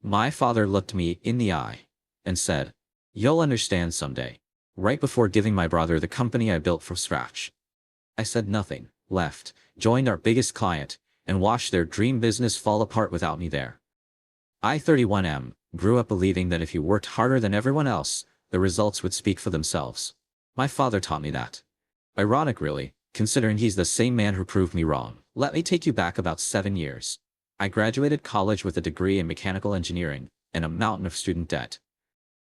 My father looked me in the eye and said, "You'll understand someday," right before giving my brother the company I built from scratch. I said nothing, left, joined our biggest client, and watched their dream business fall apart without me there. I, 31M, grew up believing that if you worked harder than everyone else, the results would speak for themselves. My father taught me that. Ironic, really, considering he's the same man who proved me wrong. Let me take you back about 7 years. I graduated college with a degree in mechanical engineering and a mountain of student debt.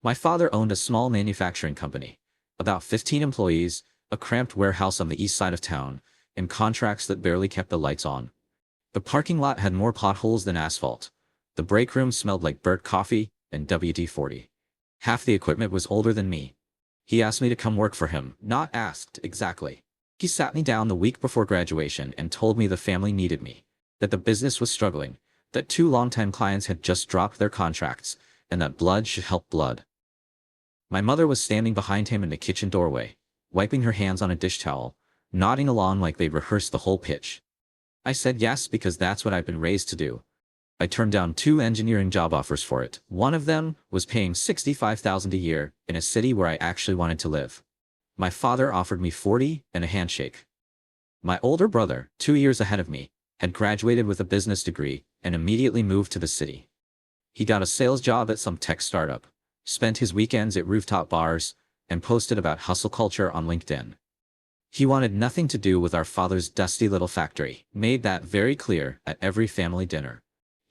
My father owned a small manufacturing company, about 15 employees, a cramped warehouse on the east side of town, and contracts that barely kept the lights on. The parking lot had more potholes than asphalt. The break room smelled like burnt coffee and WD-40. Half the equipment was older than me. He asked me to come work for him, not asked, exactly. He sat me down the week before graduation and told me the family needed me, that the business was struggling, that 2 longtime clients had just dropped their contracts, and that blood should help blood. My mother was standing behind him in the kitchen doorway, wiping her hands on a dish towel, nodding along like they'd rehearsed the whole pitch. I said yes because that's what I've been raised to do. I turned down 2 engineering job offers for it. One of them was paying $65,000 a year in a city where I actually wanted to live. My father offered me 40 and a handshake. My older brother, 2 years ahead of me, had graduated with a business degree and immediately moved to the city. He got a sales job at some tech startup, spent his weekends at rooftop bars, and posted about hustle culture on LinkedIn. He wanted nothing to do with our father's dusty little factory, made that very clear at every family dinner.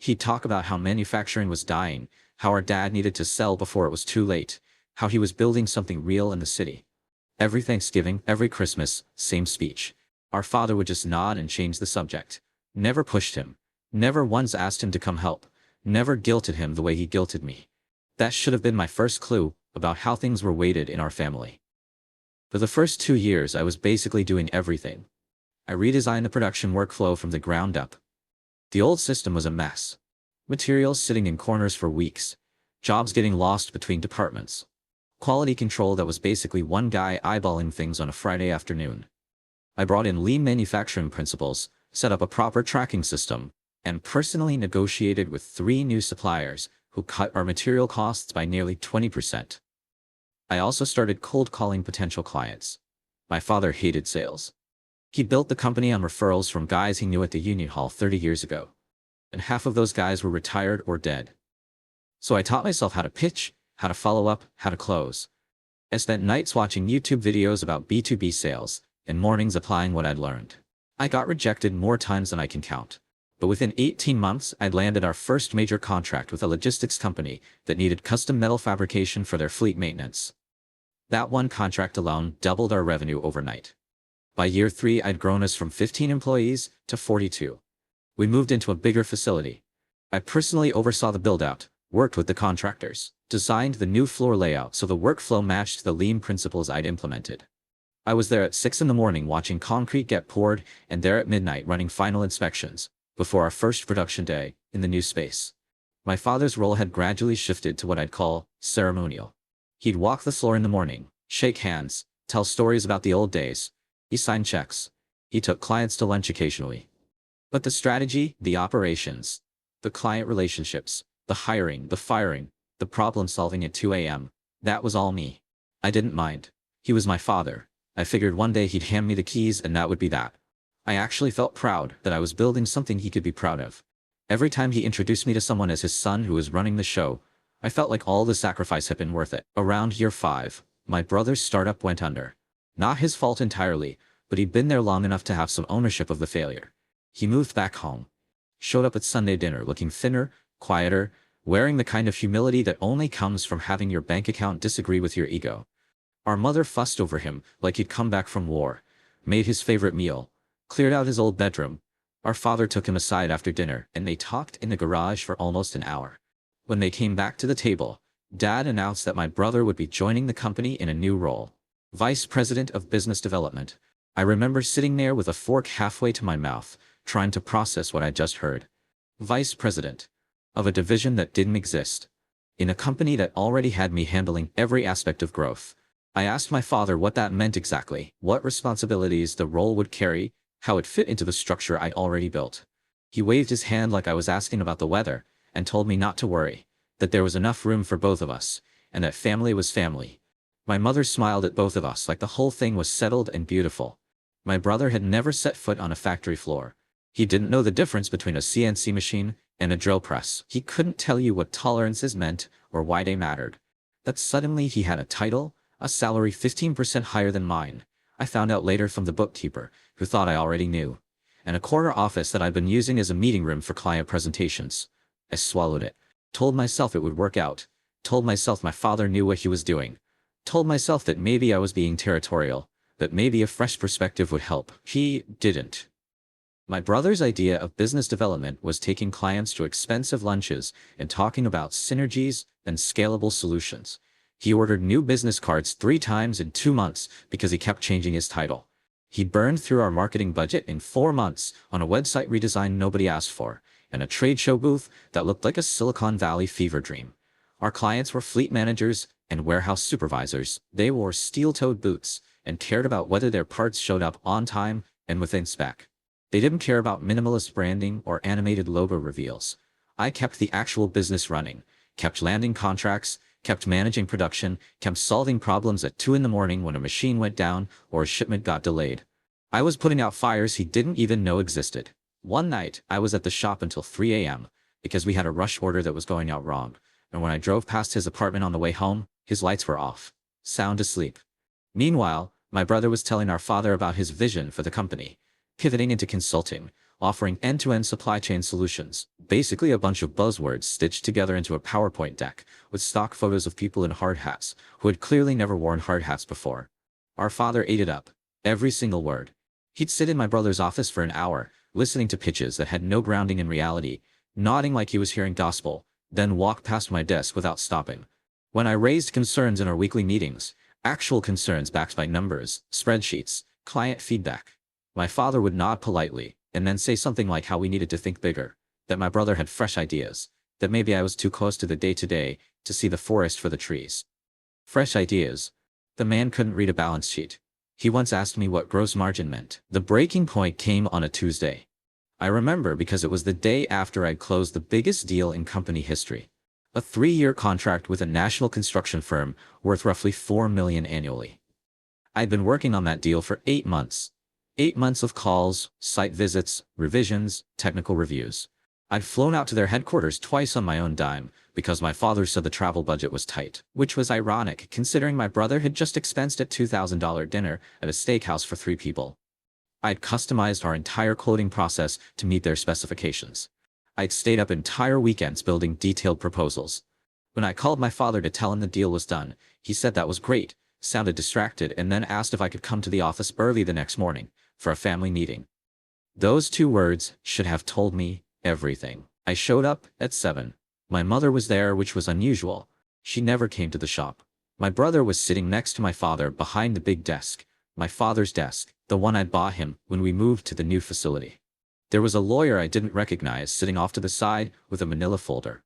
He'd talk about how manufacturing was dying, how our dad needed to sell before it was too late, how he was building something real in the city. Every Thanksgiving, every Christmas, same speech. Our father would just nod and change the subject. Never pushed him. Never once asked him to come help. Never guilted him the way he guilted me. That should have been my first clue about how things were weighted in our family. For the first 2 years, I was basically doing everything. I redesigned the production workflow from the ground up. The old system was a mess. Materials sitting in corners for weeks. Jobs getting lost between departments. Quality control that was basically one guy eyeballing things on a Friday afternoon. I brought in lean manufacturing principles, set up a proper tracking system, and personally negotiated with 3 new suppliers who cut our material costs by nearly 20%. I also started cold calling potential clients. My father hated sales. He built the company on referrals from guys he knew at the union hall 30 years ago. And half of those guys were retired or dead. So I taught myself how to pitch, how to follow up, how to close. I spent nights watching YouTube videos about B2B sales, and mornings applying what I'd learned. I got rejected more times than I can count. But within 18 months, I'd landed our first major contract with a logistics company that needed custom metal fabrication for their fleet maintenance. That one contract alone doubled our revenue overnight. By year 3, I'd grown us from 15 employees to 42. We moved into a bigger facility. I personally oversaw the build-out, worked with the contractors, designed the new floor layout so the workflow matched the lean principles I'd implemented. I was there at 6 in the morning watching concrete get poured and there at midnight running final inspections, before our first production day, in the new space. My father's role had gradually shifted to what I'd call ceremonial. He'd walk the floor in the morning, shake hands, tell stories about the old days. He signed checks. He took clients to lunch occasionally. But the strategy, the operations, the client relationships, the hiring, the firing, the problem solving at 2 a.m., that was all me. I didn't mind. He was my father. I figured one day he'd hand me the keys and that would be that. I actually felt proud that I was building something he could be proud of. Every time he introduced me to someone as his son who was running the show, I felt like all the sacrifice had been worth it. Around year 5, my brother's startup went under. Not his fault entirely, but he'd been there long enough to have some ownership of the failure. He moved back home. Showed up at Sunday dinner looking thinner, quieter, wearing the kind of humility that only comes from having your bank account disagree with your ego. Our mother fussed over him like he'd come back from war, made his favorite meal, cleared out his old bedroom. Our father took him aside after dinner and they talked in the garage for almost an hour. When they came back to the table, Dad announced that my brother would be joining the company in a new role. Vice President of Business Development. I remember sitting there with a fork halfway to my mouth, trying to process what I just heard. Vice President. Of a division that didn't exist. In a company that already had me handling every aspect of growth. I asked my father what that meant exactly, what responsibilities the role would carry, how it fit into the structure I already built. He waved his hand like I was asking about the weather, and told me not to worry. that there was enough room for both of us, and that family was family. My mother smiled at both of us like the whole thing was settled and beautiful. My brother had never set foot on a factory floor. He didn't know the difference between a CNC machine and a drill press. He couldn't tell you what tolerances meant or why they mattered. That suddenly he had a title, a salary 15% higher than mine, I found out later from the bookkeeper, who thought I already knew, and a corner office that I'd been using as a meeting room for client presentations. I swallowed it. Told myself it would work out. Told myself my father knew what he was doing. Told myself that maybe I was being territorial, that maybe a fresh perspective would help. He didn't. My brother's idea of business development was taking clients to expensive lunches and talking about synergies and scalable solutions. He ordered new business cards 3 times in 2 months because he kept changing his title. He burned through our marketing budget in 4 months on a website redesign nobody asked for, and a trade show booth that looked like a Silicon Valley fever dream. Our clients were fleet managers and warehouse supervisors. They wore steel-toed boots and cared about whether their parts showed up on time and within spec. They didn't care about minimalist branding or animated logo reveals. I kept the actual business running, kept landing contracts, kept managing production, kept solving problems at 2 in the morning when a machine went down or a shipment got delayed. I was putting out fires he didn't even know existed. One night, I was at the shop until 3 a.m. because we had a rush order that was going out wrong, and when I drove past his apartment on the way home, his lights were off. Sound asleep. Meanwhile, my brother was telling our father about his vision for the company, pivoting into consulting, offering end-to-end supply chain solutions, basically a bunch of buzzwords stitched together into a PowerPoint deck with stock photos of people in hard hats who had clearly never worn hard hats before. Our father ate it up, every single word. He'd sit in my brother's office for an hour, listening to pitches that had no grounding in reality, nodding like he was hearing gospel, then walk past my desk without stopping. When I raised concerns in our weekly meetings, actual concerns backed by numbers, spreadsheets, client feedback, my father would nod politely, and then say something like how we needed to think bigger, that my brother had fresh ideas, that maybe I was too close to the day-to-day to see the forest for the trees. Fresh ideas. The man couldn't read a balance sheet. He once asked me what gross margin meant. The breaking point came on a Tuesday. I remember because it was the day after I'd closed the biggest deal in company history. A 3-year contract with a national construction firm worth roughly $4 million annually. I'd been working on that deal for 8 months. 8 months of calls, site visits, revisions, technical reviews. I'd flown out to their headquarters twice on my own dime because my father said the travel budget was tight, which was ironic considering my brother had just expensed a $2,000 dinner at a steakhouse for 3 people. I'd customized our entire clothing process to meet their specifications. I'd stayed up entire weekends building detailed proposals. When I called my father to tell him the deal was done, he said that was great, sounded distracted, and then asked if I could come to the office early the next morning for a family meeting. Those 2 words should have told me everything. I showed up at 7. My mother was there, which was unusual. She never came to the shop. My brother was sitting next to my father behind the big desk, my father's desk, the one I'd bought him when we moved to the new facility. There was a lawyer I didn't recognize sitting off to the side with a manila folder.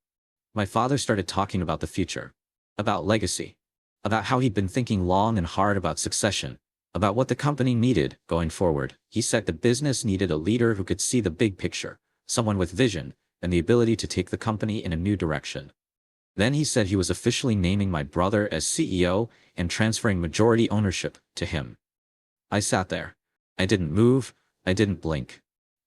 My father started talking about the future, about legacy, about how he'd been thinking long and hard about succession, about what the company needed going forward. He said the business needed a leader who could see the big picture, someone with vision and the ability to take the company in a new direction. Then he said he was officially naming my brother as CEO and transferring majority ownership to him. I sat there. I didn't move. I didn't blink.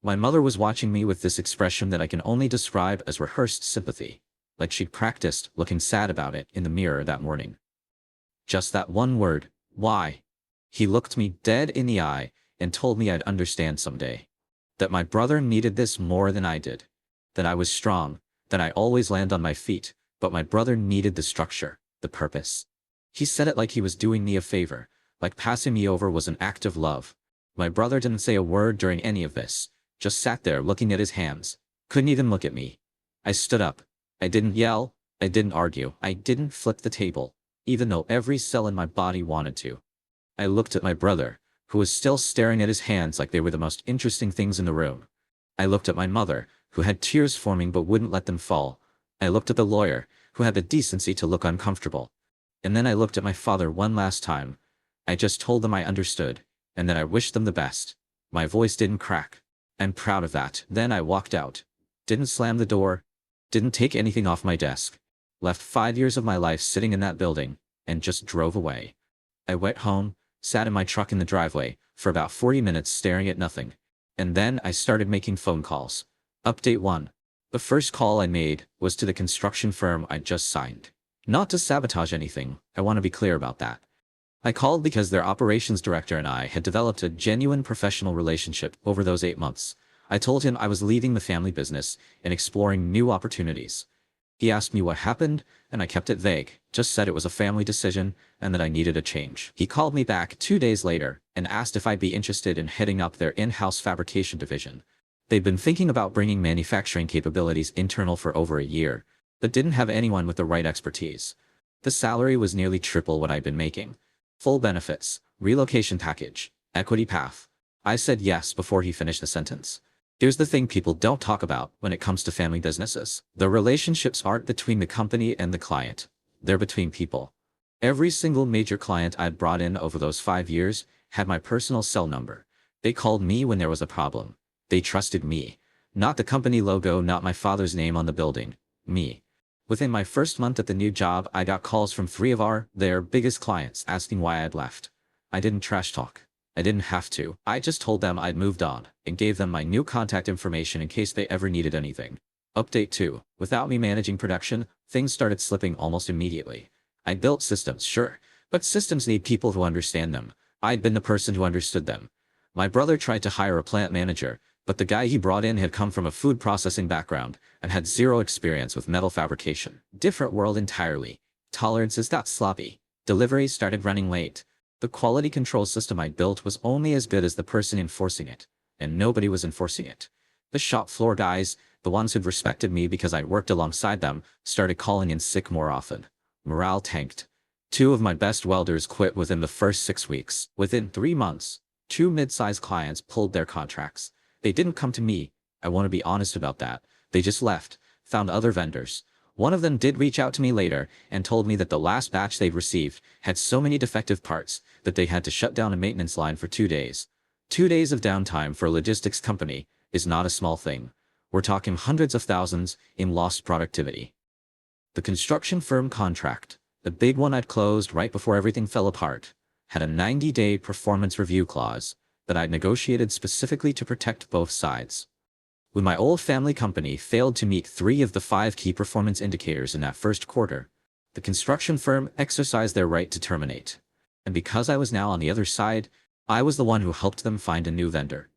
My mother was watching me with this expression that I can only describe as rehearsed sympathy, like she'd practiced looking sad about it in the mirror that morning. Just that one word, why? He looked me dead in the eye and told me I'd understand someday. That my brother needed this more than I did. That I was strong, that I always land on my feet, but my brother needed the structure, the purpose. He said it like he was doing me a favor, like passing me over was an act of love. My brother didn't say a word during any of this, just sat there looking at his hands, couldn't even look at me. I stood up. I didn't yell, I didn't argue, I didn't flip the table, even though every cell in my body wanted to. I looked at my brother, who was still staring at his hands like they were the most interesting things in the room. I looked at my mother, who had tears forming but wouldn't let them fall. I looked at the lawyer, who had the decency to look uncomfortable. And then I looked at my father one last time. I just told them I understood, and that I wished them the best. My voice didn't crack. I'm proud of that. Then I walked out. Didn't slam the door. Didn't take anything off my desk. left 5 years of my life sitting in that building, and just drove away. I went home, sat in my truck in the driveway, for about 40 minutes staring at nothing. And then I started making phone calls. Update 1. The first call I made was to the construction firm I'd just signed. Not to sabotage anything, I want to be clear about that. I called because their operations director and I had developed a genuine professional relationship over those 8 months. I told him I was leaving the family business and exploring new opportunities. He asked me what happened, and I kept it vague, just said it was a family decision and that I needed a change. He called me back 2 days later and asked if I'd be interested in heading up their in-house fabrication division. They'd been thinking about bringing manufacturing capabilities internal for over a year, but didn't have anyone with the right expertise. The salary was nearly triple what I'd been making. Full benefits, relocation package, equity path. I said yes before he finished the sentence. Here's the thing people don't talk about when it comes to family businesses. The relationships aren't between the company and the client. They're between people. Every single major client I'd brought in over those 5 years had my personal cell number. They called me when there was a problem. They trusted me. Not the company logo, not my father's name on the building. Me. Within my first month at the new job, I got calls from 3 of their biggest clients asking why I'd left. I didn't trash talk. I didn't have to. I just told them I'd moved on and gave them my new contact information in case they ever needed anything. Update 2. Without me managing production, things started slipping almost immediately. I built systems, sure, but systems need people who understand them. I'd been the person who understood them. My brother tried to hire a plant manager, but the guy he brought in had come from a food processing background and had zero experience with metal fabrication. Different world entirely. Tolerances got sloppy. Deliveries started running late. The quality control system I built was only as good as the person enforcing it, and nobody was enforcing it. The shop floor guys, the ones who'd respected me because I worked alongside them, started calling in sick more often. Morale tanked. 2 of my best welders quit within the first 6 weeks. Within 3 months, 2 mid-sized clients pulled their contracts. They didn't come to me. I want to be honest about that. They just left, found other vendors. One of them did reach out to me later and told me that the last batch they'd received had so many defective parts that they had to shut down a maintenance line for 2 days. 2 days of downtime for a logistics company is not a small thing. We're talking hundreds of thousands in lost productivity. The construction firm contract, the big one I'd closed right before everything fell apart, had a 90-day performance review clause that I'd negotiated specifically to protect both sides. When my old family company failed to meet 3 of the 5 key performance indicators in that first quarter, the construction firm exercised their right to terminate. And because I was now on the other side, I was the one who helped them find a new vendor.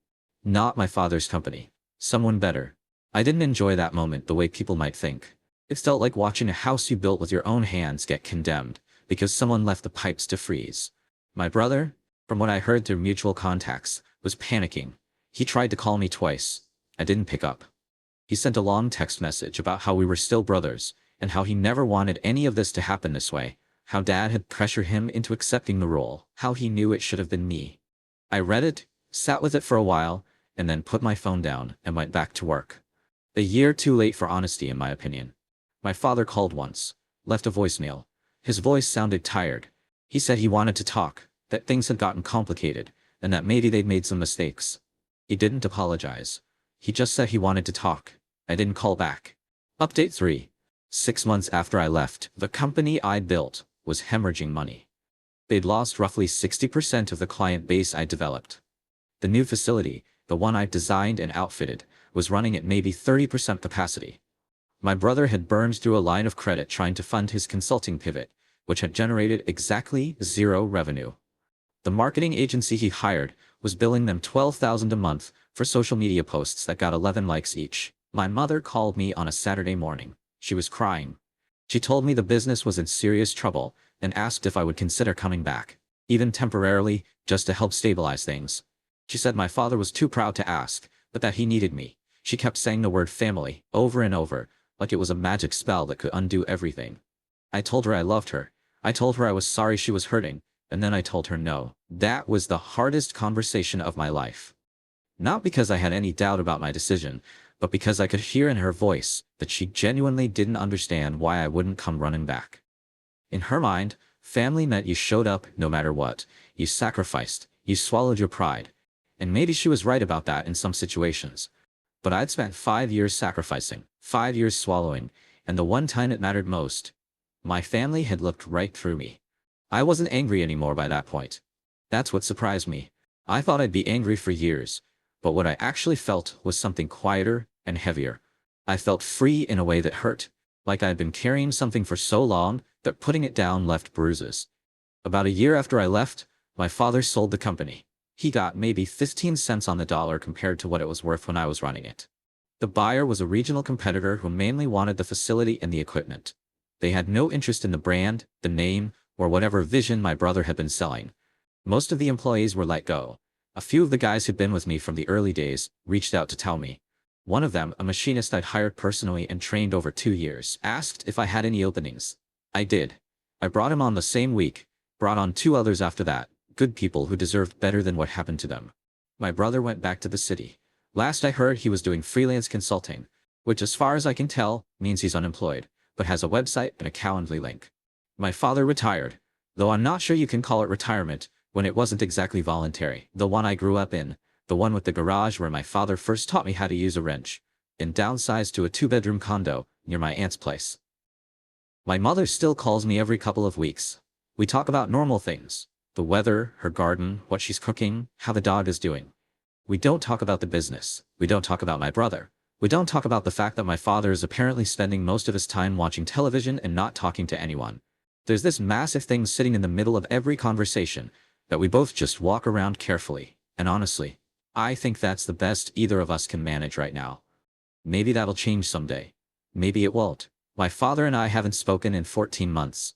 Not my father's company. Someone better. I didn't enjoy that moment the way people might think. It felt like watching a house you built with your own hands get condemned because someone left the pipes to freeze. My brother, from what I heard through mutual contacts, was panicking. He tried to call me twice. I didn't pick up. He sent a long text message about how we were still brothers, and how he never wanted any of this to happen this way, how Dad had pressured him into accepting the role, how he knew it should have been me. I read it, sat with it for a while, and then put my phone down and went back to work. A year too late for honesty, in my opinion. My father called once, left a voicemail. His voice sounded tired. He said he wanted to talk, that things had gotten complicated, and that maybe they'd made some mistakes. He didn't apologize. He just said he wanted to talk. I didn't call back. Update 3. 6 months after I left, the company I built was hemorrhaging money. They'd lost roughly 60% of the client base I developed. The new facility, the one I designed and outfitted, was running at maybe 30% capacity. My brother had burned through a line of credit trying to fund his consulting pivot, which had generated exactly 0 revenue. The marketing agency he hired was billing them $12,000 a month for social media posts that got 11 likes each. My mother called me on a Saturday morning. She was crying. She told me the business was in serious trouble and asked if I would consider coming back, even temporarily, just to help stabilize things. She said my father was too proud to ask, but that he needed me. She kept saying the word family over and over, like it was a magic spell that could undo everything. I told her I loved her. I told her I was sorry she was hurting, and then I told her no. That was the hardest conversation of my life. Not because I had any doubt about my decision, but because I could hear in her voice that she genuinely didn't understand why I wouldn't come running back. In her mind, family meant you showed up no matter what, you sacrificed, you swallowed your pride. And maybe she was right about that in some situations. But I'd spent 5 years sacrificing, 5 years swallowing, and the one time it mattered most, My family had looked right through me. I wasn't angry anymore by that point. That's what surprised me. I thought I'd be angry for years, but what I actually felt was something quieter and heavier. I felt free in a way that hurt, like I had been carrying something for so long that putting it down left bruises. About a year after I left, my father sold the company. He got maybe 15 cents on the dollar compared to what it was worth when I was running it. The buyer was a regional competitor who mainly wanted the facility and the equipment. They had no interest in the brand, the name, or whatever vision my brother had been selling. Most of the employees were let go. A few of the guys who'd been with me from the early days reached out to tell me. One of them, a machinist I'd hired personally and trained over 2 years, asked if I had any openings. I did. I brought him on the same week, brought on 2 others after that, good people who deserved better than what happened to them. My brother went back to the city. Last I heard he was doing freelance consulting, which as far as I can tell means he's unemployed, but has a website and a Calendly link. My father retired, though I'm not sure you can call it retirement when it wasn't exactly voluntary. The one I grew up in, the one with the garage where my father first taught me how to use a wrench, and downsized to a 2-bedroom condo near my aunt's place. My mother still calls me every couple of weeks. We talk about normal things. The weather, her garden, what she's cooking, how the dog is doing. We don't talk about the business. We don't talk about my brother. We don't talk about the fact that my father is apparently spending most of his time watching television and not talking to anyone. There's this massive thing sitting in the middle of every conversation that we both just walk around carefully. And honestly, I think that's the best either of us can manage right now. Maybe that'll change someday. Maybe it won't. My father and I haven't spoken in 14 months.